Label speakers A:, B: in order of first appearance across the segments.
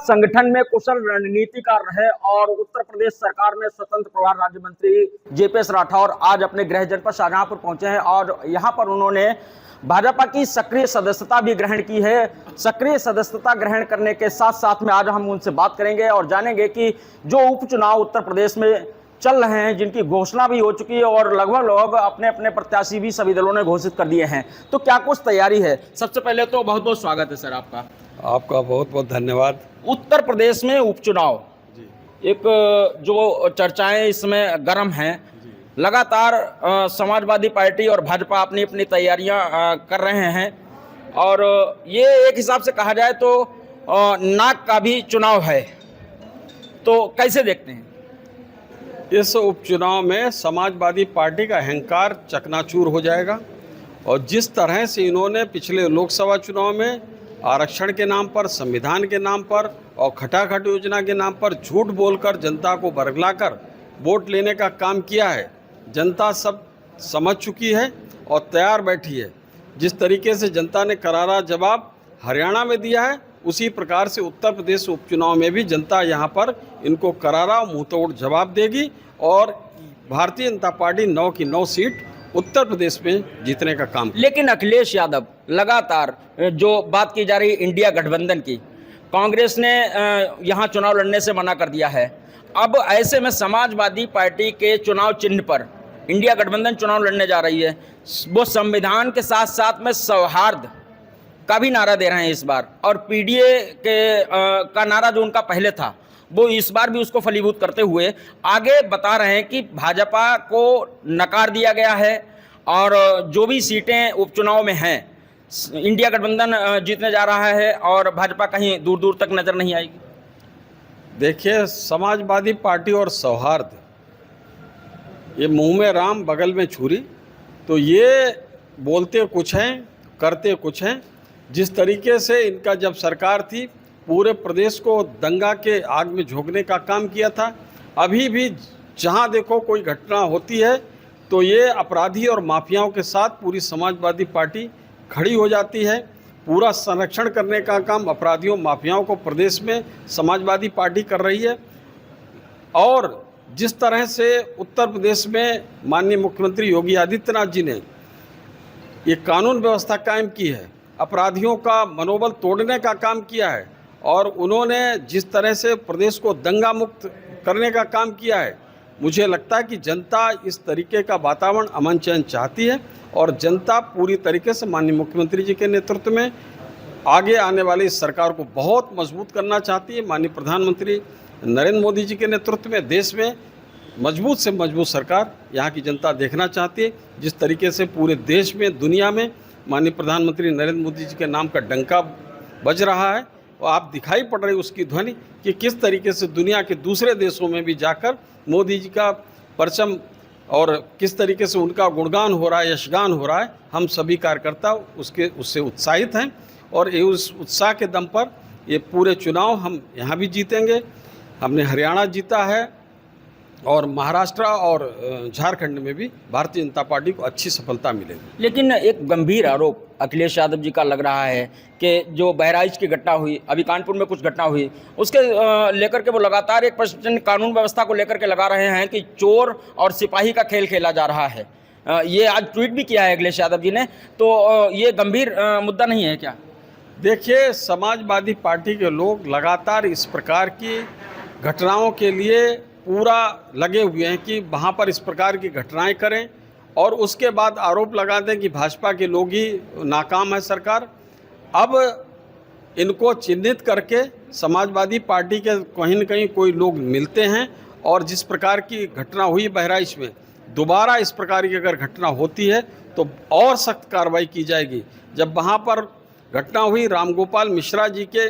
A: संगठन में कुशल रणनीतिकार रहे और उत्तर प्रदेश सरकार में स्वतंत्र प्रभार राज्य मंत्री जेपीएस राठौर आज अपने गृह जनपद शाहजहांपुर पहुंचे हैं और यहां पर उन्होंने भाजपा की सक्रिय सदस्यता भी ग्रहण की है। सक्रिय सदस्यता ग्रहण करने के साथ साथ में आज हम उनसे बात करेंगे और जानेंगे कि जो उपचुनाव उत्तर प्रदेश में चल रहे हैं, जिनकी घोषणा भी हो चुकी है और लगभग लोग अपने अपने प्रत्याशी भी सभी दलों ने घोषित कर दिए हैं, तो क्या कुछ तैयारी है। सबसे पहले तो बहुत बहुत स्वागत है सर आपका।
B: आपका बहुत बहुत धन्यवाद।
A: उत्तर प्रदेश में उपचुनाव एक जो चर्चाएं इसमें गर्म हैं, लगातार समाजवादी पार्टी और भाजपा अपनी अपनी तैयारियां कर रहे हैं और ये एक हिसाब से कहा जाए तो नाक का भी चुनाव है, तो कैसे देखते हैं?
B: इस उपचुनाव में समाजवादी पार्टी का अहंकार चकनाचूर हो जाएगा और जिस तरह से इन्होंने पिछले लोकसभा चुनाव में आरक्षण के नाम पर, संविधान के नाम पर और खटाखट योजना के नाम पर झूठ बोलकर जनता को बरगलाकर वोट लेने का काम किया है, जनता सब समझ चुकी है और तैयार बैठी है। जिस तरीके से जनता ने करारा जवाब हरियाणा में दिया है, उसी प्रकार से उत्तर प्रदेश उपचुनाव में भी जनता यहां पर इनको करारा मुंहतोड़ जवाब देगी और भारतीय जनता पार्टी 9 की 9 सीट उत्तर प्रदेश में जीतने का काम।
A: लेकिन अखिलेश यादव लगातार जो बात की जा रही इंडिया गठबंधन की, कांग्रेस ने यहां चुनाव लड़ने से मना कर दिया है। अब ऐसे में समाजवादी पार्टी के चुनाव चिन्ह पर इंडिया गठबंधन चुनाव लड़ने जा रही है। वो संविधान के साथ साथ में सौहार्द का भी नारा दे रहे हैं इस बार, और पीडीए के का नारा जो उनका पहले था वो इस बार भी उसको फलीभूत करते हुए आगे बता रहे हैं कि भाजपा को नकार दिया गया है और जो भी सीटें उपचुनाव में हैं इंडिया गठबंधन जीतने जा रहा है और भाजपा कहीं दूर दूर तक नजर नहीं आएगी।
B: देखिए, समाजवादी पार्टी और सौहार्द, ये मुंह में राम बगल में छुरी, तो ये बोलते कुछ हैं करते कुछ हैं। जिस तरीके से इनका जब सरकार थी पूरे प्रदेश को दंगा के आग में झोंकने का काम किया था, अभी भी जहां देखो कोई घटना होती है तो ये अपराधी और माफियाओं के साथ पूरी समाजवादी पार्टी खड़ी हो जाती है। पूरा संरक्षण करने का काम अपराधियों माफियाओं को प्रदेश में समाजवादी पार्टी कर रही है। और जिस तरह से उत्तर प्रदेश में माननीय मुख्यमंत्री योगी आदित्यनाथ जी ने ये कानून व्यवस्था कायम की है, अपराधियों का मनोबल तोड़ने का काम किया है और उन्होंने जिस तरह से प्रदेश को दंगा मुक्त करने का काम किया है, मुझे लगता है कि जनता इस तरीके का वातावरण अमन चैन चाहती है और जनता पूरी तरीके से माननीय मुख्यमंत्री जी के नेतृत्व में आगे आने वाली इस सरकार को बहुत मजबूत करना चाहती है। माननीय प्रधानमंत्री नरेंद्र मोदी जी के नेतृत्व में देश में मजबूत से मजबूत सरकार यहाँ की जनता देखना चाहती है। जिस तरीके से पूरे देश में, दुनिया में माननीय प्रधानमंत्री नरेंद्र मोदी जी के नाम का डंका बज रहा है और आप दिखाई पड़ रही उसकी ध्वनि कि किस तरीके से दुनिया के दूसरे देशों में भी जाकर मोदी जी का परचम और किस तरीके से उनका गुणगान हो रहा है, यशगान हो रहा है। हम सभी कार्यकर्ता उससे उत्साहित हैं और ये उस उत्साह के दम पर ये पूरे चुनाव हम यहाँ भी जीतेंगे। हमने हरियाणा जीता है और महाराष्ट्र और झारखंड में भी भारतीय जनता पार्टी को अच्छी सफलता मिलेगी।
A: लेकिन एक गंभीर आरोप अखिलेश यादव जी का लग रहा है कि जो बहराइच की घटना हुई, अभी कानपुर में कुछ घटना हुई, उसके लेकर के वो लगातार एक प्रश्न कानून व्यवस्था को लेकर के लगा रहे हैं कि चोर और सिपाही का खेल खेला जा रहा है। ये आज ट्वीट भी किया है अखिलेश यादव जी ने, तो ये गंभीर मुद्दा नहीं है क्या?
B: देखिए, समाजवादी पार्टी के लोग लगातार इस प्रकार की घटनाओं के लिए पूरा लगे हुए हैं कि वहाँ पर इस प्रकार की घटनाएं करें और उसके बाद आरोप लगा दें कि भाजपा के लोग ही नाकाम है सरकार। अब इनको चिन्हित करके समाजवादी पार्टी के कहीं न कहीं कोई लोग मिलते हैं और जिस प्रकार की घटना हुई बहराइच में, दोबारा इस प्रकार की अगर घटना होती है तो और सख्त कार्रवाई की जाएगी। जब वहाँ पर घटना हुई, रामगोपाल मिश्रा जी के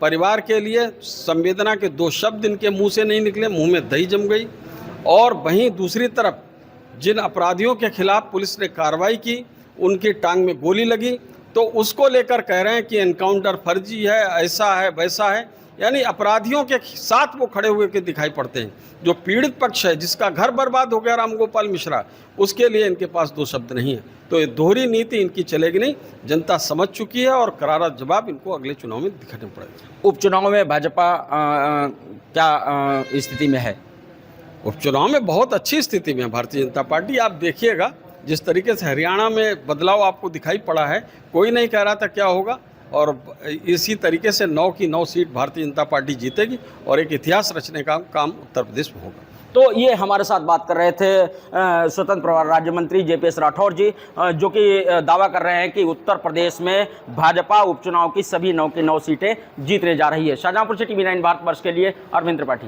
B: परिवार के लिए संवेदना के 2 शब्द इनके मुंह से नहीं निकले, मुंह में दही जम गई। और वहीं दूसरी तरफ जिन अपराधियों के खिलाफ पुलिस ने कार्रवाई की, उनकी टांग में गोली लगी, तो उसको लेकर कह रहे हैं कि एनकाउंटर फर्जी है, ऐसा है वैसा है। यानी अपराधियों के साथ वो खड़े हुए के दिखाई पड़ते हैं। जो पीड़ित पक्ष है, जिसका घर बर्बाद हो गया राम गोपाल मिश्रा, उसके लिए इनके पास दो शब्द नहीं है। तो ये दोहरी नीति इनकी चलेगी नहीं, जनता समझ चुकी है और करारा जवाब इनको अगले चुनाव में दिखाना पड़ेगा।
A: उपचुनाव में भाजपा क्या स्थिति में है?
B: उपचुनाव में बहुत अच्छी स्थिति में है भारतीय जनता पार्टी। आप देखिएगा जिस तरीके से हरियाणा में बदलाव आपको दिखाई पड़ा है, कोई नहीं कह रहा था क्या होगा, और इसी तरीके से 9 की 9 सीट भारतीय जनता पार्टी जीतेगी और एक इतिहास रचने का काम उत्तर प्रदेश में होगा।
A: तो ये हमारे साथ बात कर रहे थे स्वतंत्र प्रभार राज्य मंत्री JPS राठौर जी, जो कि दावा कर रहे हैं कि उत्तर प्रदेश में भाजपा उपचुनाव की सभी 9 की 9 सीटें जीतने जा रही है। शाहजहांपुर से TV9 भारतवर्ष के लिए अरविंद त्रिपाठी।